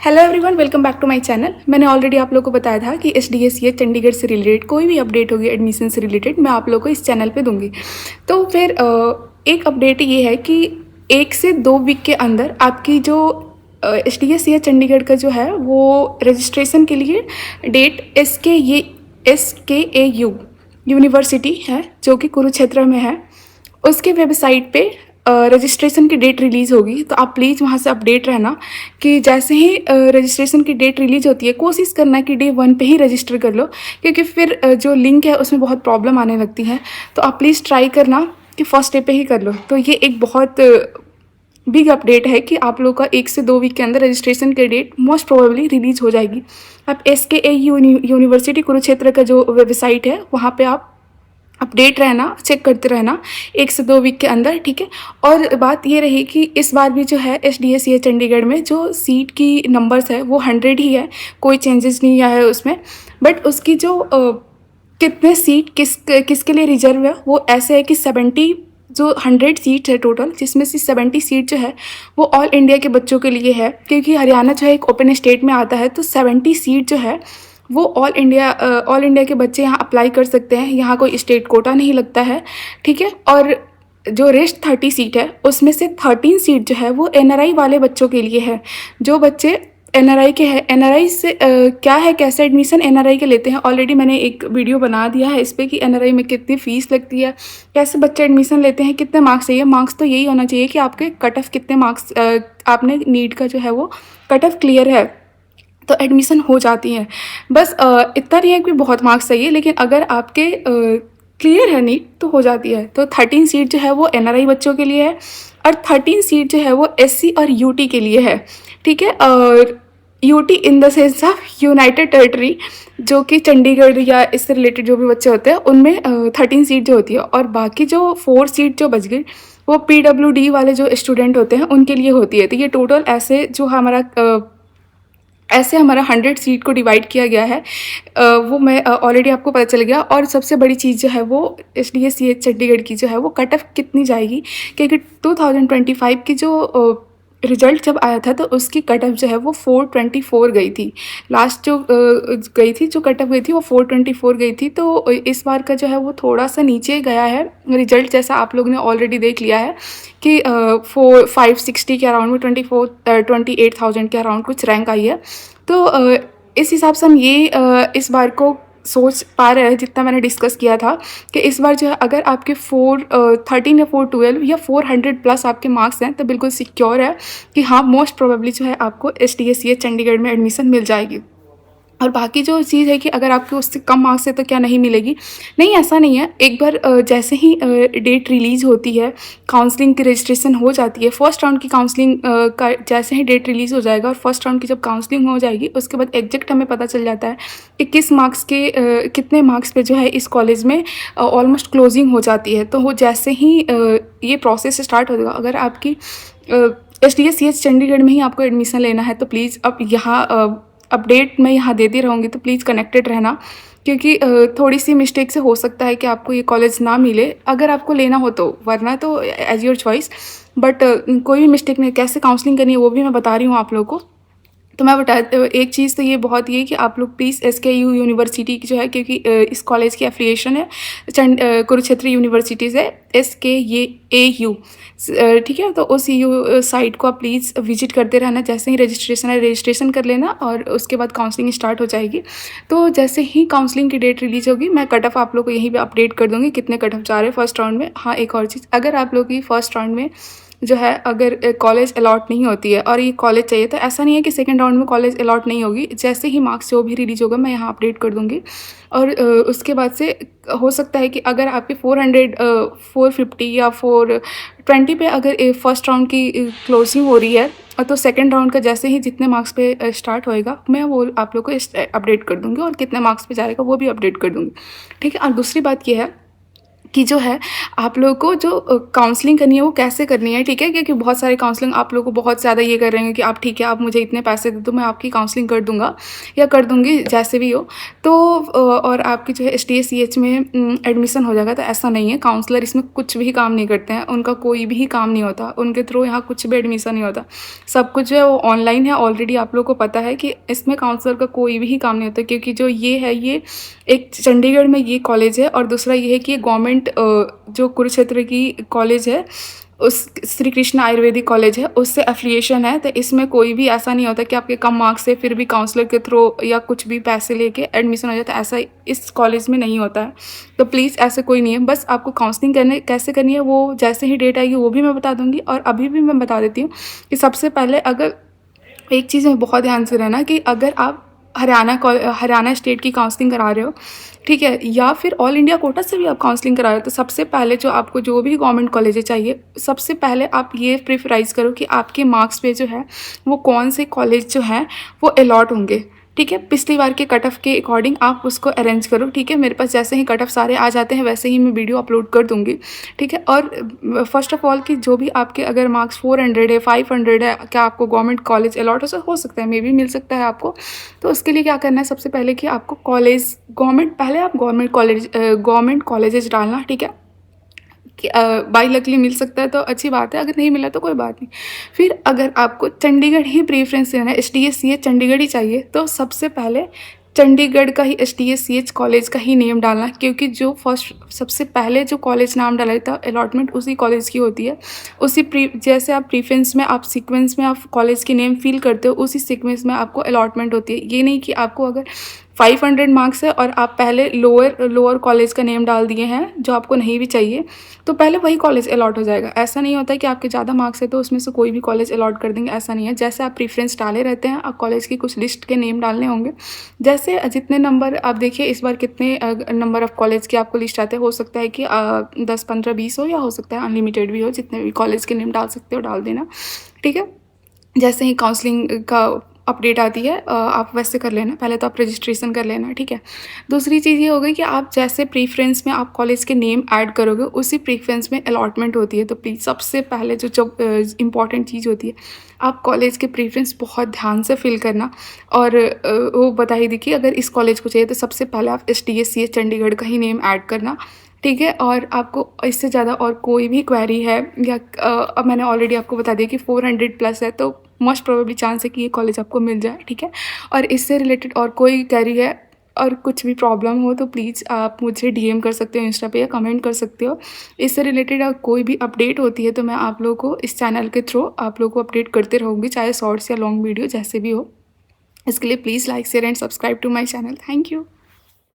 Hello everyone, welcome back to my channel. मैंने already आप लोगों को बताया था कि एसडीएसीए चंडीगढ़ से रिलेटेड कोई भी अपडेट होगी एडमिशन से रिलेटेड मैं आप लोगों को इस चैनल पे दूंगी। तो फिर एक अपडेट ये है कि 1 से 2 वीक के अंदर आपकी जो एसडीएसीए चंडीगढ़ का जो है वो रजिस्ट्रेशन के लिए डेट SKAU यूनिवर्सिटी है जो कि कुरुक्षेत्र में है, उसके वेबसाइट पे रजिस्ट्रेशन की डेट रिलीज़ होगी। तो आप प्लीज़ वहाँ से अपडेट रहना कि जैसे ही रजिस्ट्रेशन की डेट रिलीज़ होती है कोशिश करना कि Day 1 पे ही रजिस्टर कर लो, क्योंकि फिर जो लिंक है उसमें बहुत प्रॉब्लम आने लगती है। तो आप प्लीज़ ट्राई करना कि फर्स्ट डे पे ही कर लो। तो ये एक बहुत बिग अपडेट है कि आप लोग का 1 से 2 वीक के अंदर रजिस्ट्रेशन की डेट मोस्ट प्रोबेबली रिलीज़ हो जाएगी। आप SKAU यूनिवर्सिटी कुरुक्षेत्र का जो वेबसाइट है वहाँ पे आप अपडेट रहना, चेक करते रहना 1 से 2 वीक के अंदर, ठीक है। और बात ये रही कि इस बार भी जो है एसडीएसीए चंडीगढ़ में जो सीट की नंबर्स है वो 100 ही है, कोई चेंजेस नहीं आया है उसमें। बट उसकी जो कितने सीट किसके लिए रिजर्व है वो ऐसे है कि 70 जो 100 सीट्स है टोटल, जिसमें से 70 सीट जो है वो ऑल इंडिया के बच्चों के लिए है, क्योंकि हरियाणा जो है एक ओपन स्टेट में आता है। तो 70 सीट जो है वो ऑल इंडिया के बच्चे यहाँ अप्लाई कर सकते हैं, यहाँ कोई स्टेट कोटा नहीं लगता है, ठीक है। और जो रेस्ट 30 सीट है उसमें से 13 सीट जो है वो एनआरआई वाले बच्चों के लिए है। जो बच्चे एनआरआई के हैं, एनआरआई से क्या है, कैसे एडमिशन एनआरआई के लेते हैं, ऑलरेडी मैंने एक वीडियो बना दिया है इस पर कि एनआरआई में कितनी फ़ीस लगती है, कैसे बच्चे एडमिशन लेते हैं, कितने मार्क्स चाहिए। मार्क्स तो यही होना चाहिए कि आपके कट ऑफ कितने मार्क्स, आपने नीट का जो है वो कट ऑफ क्लियर है तो एडमिशन हो जाती है। बस इतना नहीं है कि बहुत मार्क्स चाहिए, लेकिन अगर आपके क्लियर है नीट तो हो जाती है। तो 13 सीट जो है वो एनआरआई बच्चों के लिए है और 13 सीट जो है वो एससी और यूटी के लिए है, ठीक है। और UT in the sense of United territory, जो कि चंडीगढ़ या इससे रिलेटेड जो भी बच्चे होते हैं उनमें 13 सीट जो होती है, और बाकी जो 4 सीट जो बच गई वो PWD वाले जो स्टूडेंट होते हैं उनके लिए होती है। तो ये टोटल ऐसे हमारा 100 सीट को डिवाइड किया गया है। वो मैं ऑलरेडी आपको पता चल गया। और सबसे बड़ी चीज़ जो है वो एसडीएसीए चंडीगढ़ की जो है वो कट ऑफ कितनी जाएगी, क्योंकि 2025 की जो रिजल्ट जब आया था तो उसकी कट ऑफ जो है वो 424 गई थी। लास्ट जो गई थी, जो कट ऑफ गई थी वो 424 गई थी। तो इस बार का जो है वो थोड़ा सा नीचे गया है रिजल्ट, जैसा आप लोग ने ऑलरेडी देख लिया है कि 560 के अराउंड में 28,000 के अराउंड कुछ रैंक आई है। तो इस हिसाब से हम ये इस बार को सोच पा रहे हैं, जितना मैंने डिस्कस किया था कि इस बार जो है अगर आपके 413 या 412 या 400 प्लस आपके मार्क्स हैं तो बिल्कुल सिक्योर है कि हाँ, मोस्ट प्रोबेबली जो है आपको एसडीएसीए चंडीगढ़ में एडमिशन मिल जाएगी। और बाकी जो चीज़ है कि अगर आपके उससे कम मार्क्स है तो क्या नहीं मिलेगी, नहीं, ऐसा नहीं है। एक बार जैसे ही डेट रिलीज़ होती है, काउंसलिंग की रजिस्ट्रेशन हो जाती है, फर्स्ट राउंड की काउंसलिंग का जैसे ही डेट रिलीज़ हो जाएगा और फर्स्ट राउंड की जब काउंसलिंग हो जाएगी उसके बाद एग्जैक्ट हमें पता चल जाता है कि किस मार्क्स के कितने मार्क्स पे जो है इस कॉलेज में ऑलमोस्ट क्लोजिंग हो जाती है। तो वो जैसे ही ये प्रोसेस स्टार्ट हो जाएगा, अगर आपकी SDSCH चंडीगढ़ में ही आपको एडमिशन लेना है तो प्लीज़ अब यहाँ अपडेट मैं यहाँ देती रहूँगी, तो प्लीज़ कनेक्टेड रहना, क्योंकि थोड़ी सी मिस्टेक से हो सकता है कि आपको ये कॉलेज ना मिले अगर आपको लेना हो तो, वरना तो एज योर चॉइस। बट कोई भी मिस्टेक नहीं, कैसे काउंसलिंग करनी है वो भी मैं बता रही हूँ आप लोगों को। तो मैं बता एक चीज़ तो ये बहुत ही है कि आप लोग प्लीज़ SKU यूनिवर्सिटी की जो है, क्योंकि इस कॉलेज की एफिलिएशन है कुरुक्षेत्र यूनिवर्सिटी से SKAU, ठीक है। तो उस साइट को आप प्लीज़ विजिट करते रहना। जैसे ही रजिस्ट्रेशन है रजिस्ट्रेशन कर लेना और उसके बाद काउंसलिंग स्टार्ट हो जाएगी। तो जैसे ही काउंसलिंग की डेट रिलीज होगी मैं कट ऑफ आप लोग को यहीं पे अपडेट कर दूँगी कितने कट ऑफ जा रहे हैं फर्स्ट राउंड में। हाँ, एक और चीज़, अगर आप लोग की फर्स्ट राउंड में जो है अगर कॉलेज अलॉट नहीं होती है और ये कॉलेज चाहिए, तो ऐसा नहीं है कि सेकंड राउंड में कॉलेज अलॉट नहीं होगी। जैसे ही मार्क्स जो भी रिलीज होगा मैं यहाँ अपडेट कर दूँगी। और उसके बाद से हो सकता है कि अगर आपके 400 450 या 420 पे अगर फर्स्ट राउंड की क्लोजिंग हो रही है तो सेकंड राउंड का जैसे ही जितने मार्क्स पे स्टार्ट होएगा मैं वो आप लोग को अपडेट कर दूँगी, और कितने मार्क्स पे जाएगा वो भी अपडेट कर दूँगी, ठीक है। और दूसरी बात ये है कि जो है आप लोगों को जो काउंसलिंग करनी है वो कैसे करनी है, ठीक है? क्योंकि बहुत सारे काउंसलिंग आप लोगों को बहुत ज़्यादा ये कर रहे हैं कि आप ठीक है, आप मुझे इतने पैसे दे दो, मैं आपकी काउंसलिंग कर दूँगा या कर दूँगी, जैसे भी हो। तो और आपकी जो है एसटीएसीएच में एडमिशन हो जाएगा, तो ऐसा नहीं है। काउंसलर इसमें कुछ भी काम नहीं करते हैं, उनका कोई भी काम नहीं होता, उनके थ्रू यहाँ कुछ भी एडमिशन नहीं होता। सब कुछ जो है वो ऑनलाइन है। ऑलरेडी आप लोगों को पता है कि इसमें काउंसलर का कोई भी काम नहीं होता, क्योंकि जो ये है, ये एक चंडीगढ़ में ये कॉलेज है, और दूसरा ये है कि ये गवर्नमेंट जो कुरुक्षेत्र की कॉलेज है, उस श्री कृष्ण आयुर्वेदिक कॉलेज है, उससे एफिलिएशन है। तो इसमें कोई भी ऐसा नहीं होता कि आपके कम मार्क्स से फिर भी काउंसलर के थ्रू या कुछ भी पैसे लेके एडमिशन हो जाता है, ऐसा इस कॉलेज में नहीं होता है। तो प्लीज़ ऐसे कोई नहीं है। बस आपको काउंसलिंग करने कैसे करनी है वो जैसे ही डेट आएगी वो भी मैं बता दूँगी, और अभी भी मैं बता देती हूँ कि सबसे पहले अगर एक चीज़ में बहुत ध्यान से रहना कि अगर आप हरियाणा स्टेट की काउंसलिंग करा रहे हो, ठीक है, या फिर ऑल इंडिया कोटा से भी आप काउंसलिंग करा रहे हो, तो सबसे पहले जो आपको जो भी गवर्नमेंट कॉलेजेस चाहिए, सबसे पहले आप ये प्रेफराइज़ करो कि आपके मार्क्स पे जो है वो कौन से कॉलेज जो हैं वो अलॉट होंगे, ठीक है? पिछली बार के कट ऑफ के अकॉर्डिंग आप उसको अरेंज करो, ठीक है? मेरे पास जैसे ही कट ऑफ सारे आ जाते हैं वैसे ही मैं वीडियो अपलोड कर दूँगी, ठीक है? और फर्स्ट ऑफ ऑल कि जो भी आपके अगर मार्क्स 400 है, 500 है, क्या आपको गवर्नमेंट कॉलेज अलॉट हो सकता है, मे बी मिल सकता है आपको। तो उसके लिए क्या करना है, सबसे पहले कि आपको कॉलेज गवर्नमेंट पहले आप गवर्नमेंट कॉलेजेस डालना, ठीक है? कि बाई लकली मिल सकता है तो अच्छी बात है, अगर नहीं मिला तो कोई बात नहीं। फिर अगर आपको चंडीगढ़ ही प्रेफरेंस देना है, एसटीएसीएच चंडीगढ़ ही चाहिए, तो सबसे पहले चंडीगढ़ का ही एसटीएसीएच कॉलेज का ही नेम डालना, क्योंकि जो फर्स्ट सबसे पहले जो कॉलेज नाम डाला था अलॉटमेंट उसी कॉलेज की होती है। उसी जैसे आप प्रीफरेंस में आप सीक्वेंस में आप कॉलेज की नेम फिल करते हो, उसी सीक्वेंस में आपको अलॉटमेंट होती है। ये नहीं कि आपको अगर 500 मार्क्स है और आप पहले लोअर कॉलेज का नेम डाल दिए हैं जो आपको नहीं भी चाहिए, तो पहले वही कॉलेज अलॉट हो जाएगा। ऐसा नहीं होता है कि आपके ज़्यादा मार्क्स है तो उसमें से कोई भी कॉलेज अलॉट कर देंगे, ऐसा नहीं है। जैसे आप प्रेफरेंस डाले रहते हैं, आप कॉलेज की कुछ लिस्ट के नेम डालने होंगे। जैसे जितने नंबर आप देखिए इस बार कितने नंबर ऑफ़ कॉलेज की आपको लिस्ट आते हैं, हो सकता है कि 10, 15, 20 हो, या हो सकता है अनलिमिटेड भी हो। जितने भी कॉलेज के नेम डाल सकते हो डाल देना, ठीक है? जैसे ही काउंसलिंग का अपडेट आती है आप वैसे कर लेना, पहले तो आप रजिस्ट्रेशन कर लेना, ठीक है? दूसरी चीज़ ये हो गई कि आप जैसे प्रेफरेंस में आप कॉलेज के नेम ऐड करोगे, उसी प्रेफरेंस में अलॉटमेंट होती है। तो प्लीज़ सबसे पहले जो इम्पॉर्टेंट चीज़ होती है, आप कॉलेज के प्रेफरेंस बहुत ध्यान से फिल करना, और वो बता ही दी कि अगर इस कॉलेज को चाहिए तो सबसे पहले आप एसटीएसीएच चंडीगढ़ का ही नेम ऐड करना, ठीक है? और आपको इससे ज़्यादा और कोई भी क्वेरी है, या अब मैंने ऑलरेडी आपको बता दिया कि 400 प्लस है, तो मोस्ट प्रोबेबली चांस है कि ये कॉलेज आपको मिल जाए, ठीक है? और इससे रिलेटेड और कोई क्वेरी है और कुछ भी प्रॉब्लम हो तो प्लीज़ आप मुझे डीएम कर सकते हो इंस्टा पे, या कमेंट कर सकते हो। इससे रिलेटेड कोई भी अपडेट होती है तो मैं आप लोगों को इस चैनल के थ्रू आप लोगों को अपडेट करते रहूँगी, चाहे शॉर्ट्स या लॉन्ग वीडियो जैसे भी हो। इसके लिए please like, share and subscribe to my channel. Thank you.